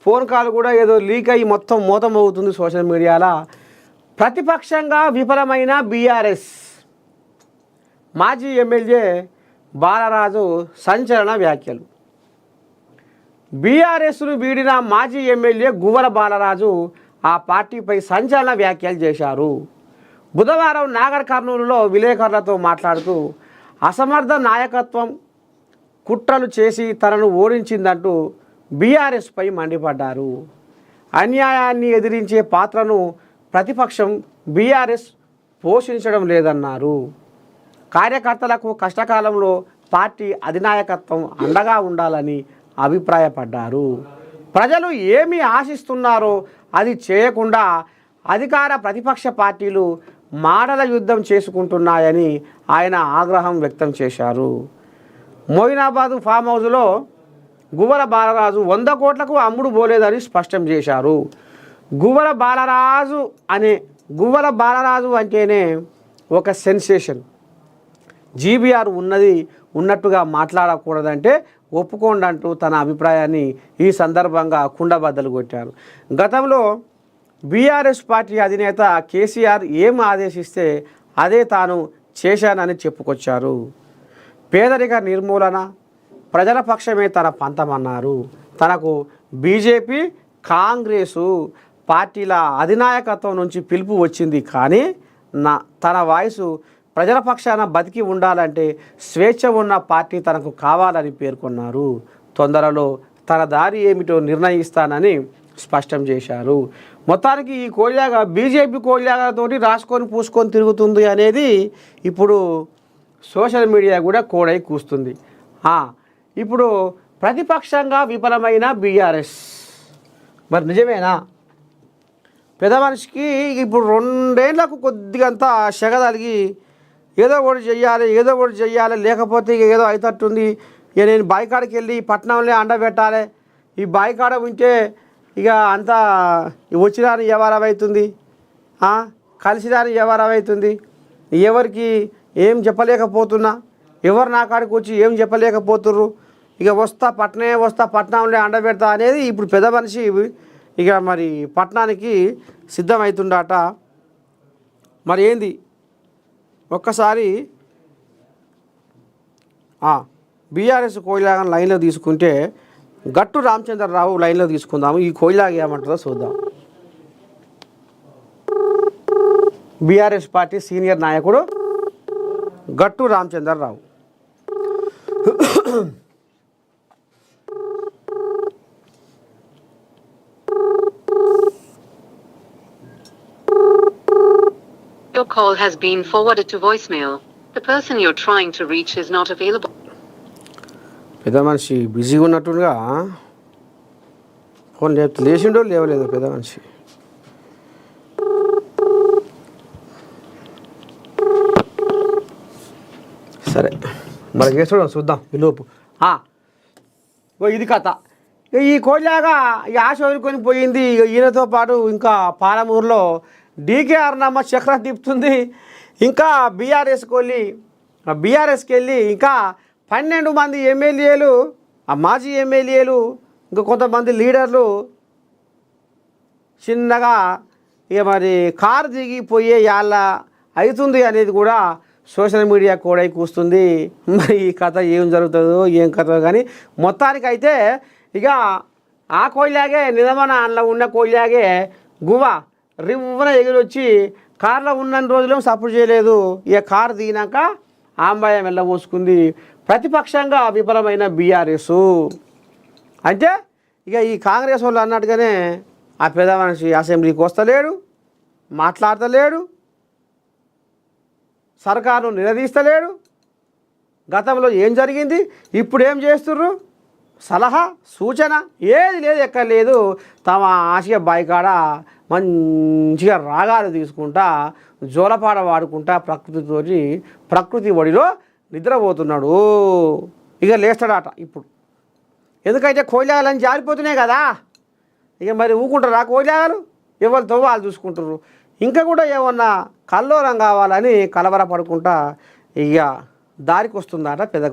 Phone call కూడా ఏదో leak అయ్యి మొత్తం మోతమవుతుంది సోషల్ మీడియాలో. ప్రతిపక్షంగా విఫలమైన బీఆర్ఎస్ మాజీ ఎమ్మెల్యే బాలరాజు సంచలన వ్యాఖ్యలు. బీఆర్ఎస్ను వీడిన మాజీ ఎమ్మెల్యే గువ్వల బాలరాజు ఆ పార్టీపై సంచలన వ్యాఖ్యలు చేశారు. బుధవారం నాగర్ కర్నూలులో విలేకరులతో మాట్లాడుతూ అసమర్థ నాయకత్వం కుట్రలు చేసి తనను ఓడించిందంటూ బీఆర్ఎస్పై మండిపడ్డారు. అన్యాయాన్ని ఎదిరించే పాత్రను ప్రతిపక్షం బీఆర్ఎస్ పోషించడం లేదన్నారు. కార్యకర్తలకు కష్టకాలంలో పార్టీ అధినాయకత్వం అండగా ఉండాలని అభిప్రాయపడ్డారు. ప్రజలు ఏమి ఆశిస్తున్నారో అది చేయకుండా అధికార ప్రతిపక్ష పార్టీలు మాటల యుద్ధం చేసుకుంటున్నాయని ఆయన ఆగ్రహం వ్యక్తం చేశారు. మోయినాబాద్ ఫామ్ హౌస్లో గువ్వల బాలరాజు 100 కోట్లకు అమ్ముడు పోలేదని స్పష్టం చేశారు. గువ్వల బాలరాజు అంటేనే ఒక సెన్సేషన్. జీబీఆర్ ఉన్నట్టుగా మాట్లాడకూడదంటే ఒప్పుకోండి అంటూ తన అభిప్రాయాన్ని ఈ సందర్భంగా కుండబద్దలు కొట్టారు. గతంలో బీఆర్ఎస్ పార్టీ అధినేత కేసీఆర్ ఏం ఆదేశిస్తే అదే తాను చేశానని చెప్పుకొచ్చారు. పేదరిక నిర్మూలన, ప్రజల పక్షమే తన పంతమన్నారు. తనకు బీజేపీ, కాంగ్రెసు పార్టీల అధినాయకత్వం నుంచి పిలుపు వచ్చింది, కానీ తన వాయిసు ప్రజల పక్షాన బతికి ఉండాలంటే స్వేచ్ఛ ఉన్న పార్టీ తనకు కావాలని పేర్కొన్నారు. తొందరలో తన దారి ఏమిటో నిర్ణయిస్తానని స్పష్టం చేశారు. మొత్తానికి ఈ కోల్యాగ బీజేపీ కోల్యాగతోటి రాసుకొని పూసుకొని తిరుగుతుంది అనేది ఇప్పుడు సోషల్ మీడియా కూడా కోడై కూస్తుంది. ఇప్పుడు ప్రతిపక్షంగా విఫలమైన బీఆర్ఎస్ మరి నిజమేనా? పెద్ద మనిషికి ఇప్పుడు 2 ఏళ్లకు కొద్దిగంతా సెగదలిగి ఏదో ఒకటి చెయ్యాలి లేకపోతే ఇక ఏదో అవుతట్టుంది, ఇక నేను బాయికాడకి వెళ్ళి పట్టణంలో అండబెట్టాలి, ఈ బాయికాడ ఉంటే ఇక అంతా వచ్చిరాని వ్యవహారం అవుతుంది, కలిసిరాని వ్యవహారం అవుతుంది, ఎవరికి ఏం చెప్పలేకపోతున్నా, ఎవరు నా కాడికి వచ్చి ఏం చెప్పలేకపోతుర్రు, ఇక పట్టణంలో అండబెడతా అనేది ఇప్పుడు పెద్ద మనిషి ఇక మరి పట్టణానికి సిద్ధమవుతుండట. మరి ఏంది ఒక్కసారి బీఆర్ఎస్ కోయిలాగని లైన్లో తీసుకుంటే గట్టు రామచంద్రరావు లైన్లో తీసుకుందాము. ఈ కోయిలాగ ఏమంటుందో చూద్దాం. బీఆర్ఎస్ పార్టీ సీనియర్ నాయకుడు గట్టు Ramachandra Rao. Your call has been forwarded to voicemail. The person you're trying to reach is not available. పెద్ద మనిషి బిజీగా ఉన్నట్టుగా ఫోన్ లేచిండో లేవలేదు పెద్ద మనిషి. సరే మరి చేస్తాడు చూద్దాం ఈలోపు. ఇది కథ. ఈ కోడిలాగా ఈ ఆశ వదులుకొని పోయింది. ఈయనతో పాటు ఇంకా పాలమూరులో డీకేఆర్ నమ్మ చక్ర తిప్పుతుంది. ఇంకా బీఆర్ఎస్కి వెళ్ళి ఇంకా 12 మంది ఎమ్మెల్యేలు, మాజీ ఎమ్మెల్యేలు, ఇంకా కొంతమంది లీడర్లు చిన్నగా ఇక మరి కారు దిగిపోయే యాళ్ళ అవుతుంది అనేది కూడా సోషల్ మీడియా కూడా కూస్తుంది. మరి ఈ కథ ఏం జరుగుతుందో ఏం కథ కానీ మొత్తానికైతే ఇక ఆ కోయిలాగే నిజమైన అందులో ఉన్న కోయిలాగే గువ్వ రివ్వున ఎగిరొచ్చి కారులో ఉన్న రోజులేమో సపోర్ట్ చేయలేదు. ఇక కారు దిగినాక ఆంబాయం వెళ్ళబోసుకుంది. ప్రతిపక్షంగా విఫలమైన బీఆర్ఎస్ అంటే ఇక ఈ కాంగ్రెస్ వాళ్ళు అన్నట్టుగానే ఆ పెద్ద మనిషి అసెంబ్లీకి వస్తలేడు, మాట్లాడతలేడు, సర్కారును నిలదీస్తలేడు. గతంలో ఏం జరిగింది, ఇప్పుడు ఏం చేస్తుర్రు, సలహా సూచన ఏది లేదు, ఎక్కడ లేదు. తమ ఆశయ బాయికాడ మంచిగా రాగాలు తీసుకుంటా జోలపాట వాడుకుంటా ప్రకృతి ఒడిలో నిద్రపోతున్నాడు. ఇక లేస్తాడట ఇప్పుడు. ఎందుకంటే కోయిలాగలని జారిపోతున్నాయి కదా, ఇక మరి ఊకుంటారా కోయిలాగలు? ఎవరితో వాళ్ళు చూసుకుంటారు. ఇంకా కూడా ఏమన్నా కల్లోలం కావాలని కలవరపడుకుంటా ఇక దారికి వస్తుందట పెద్ద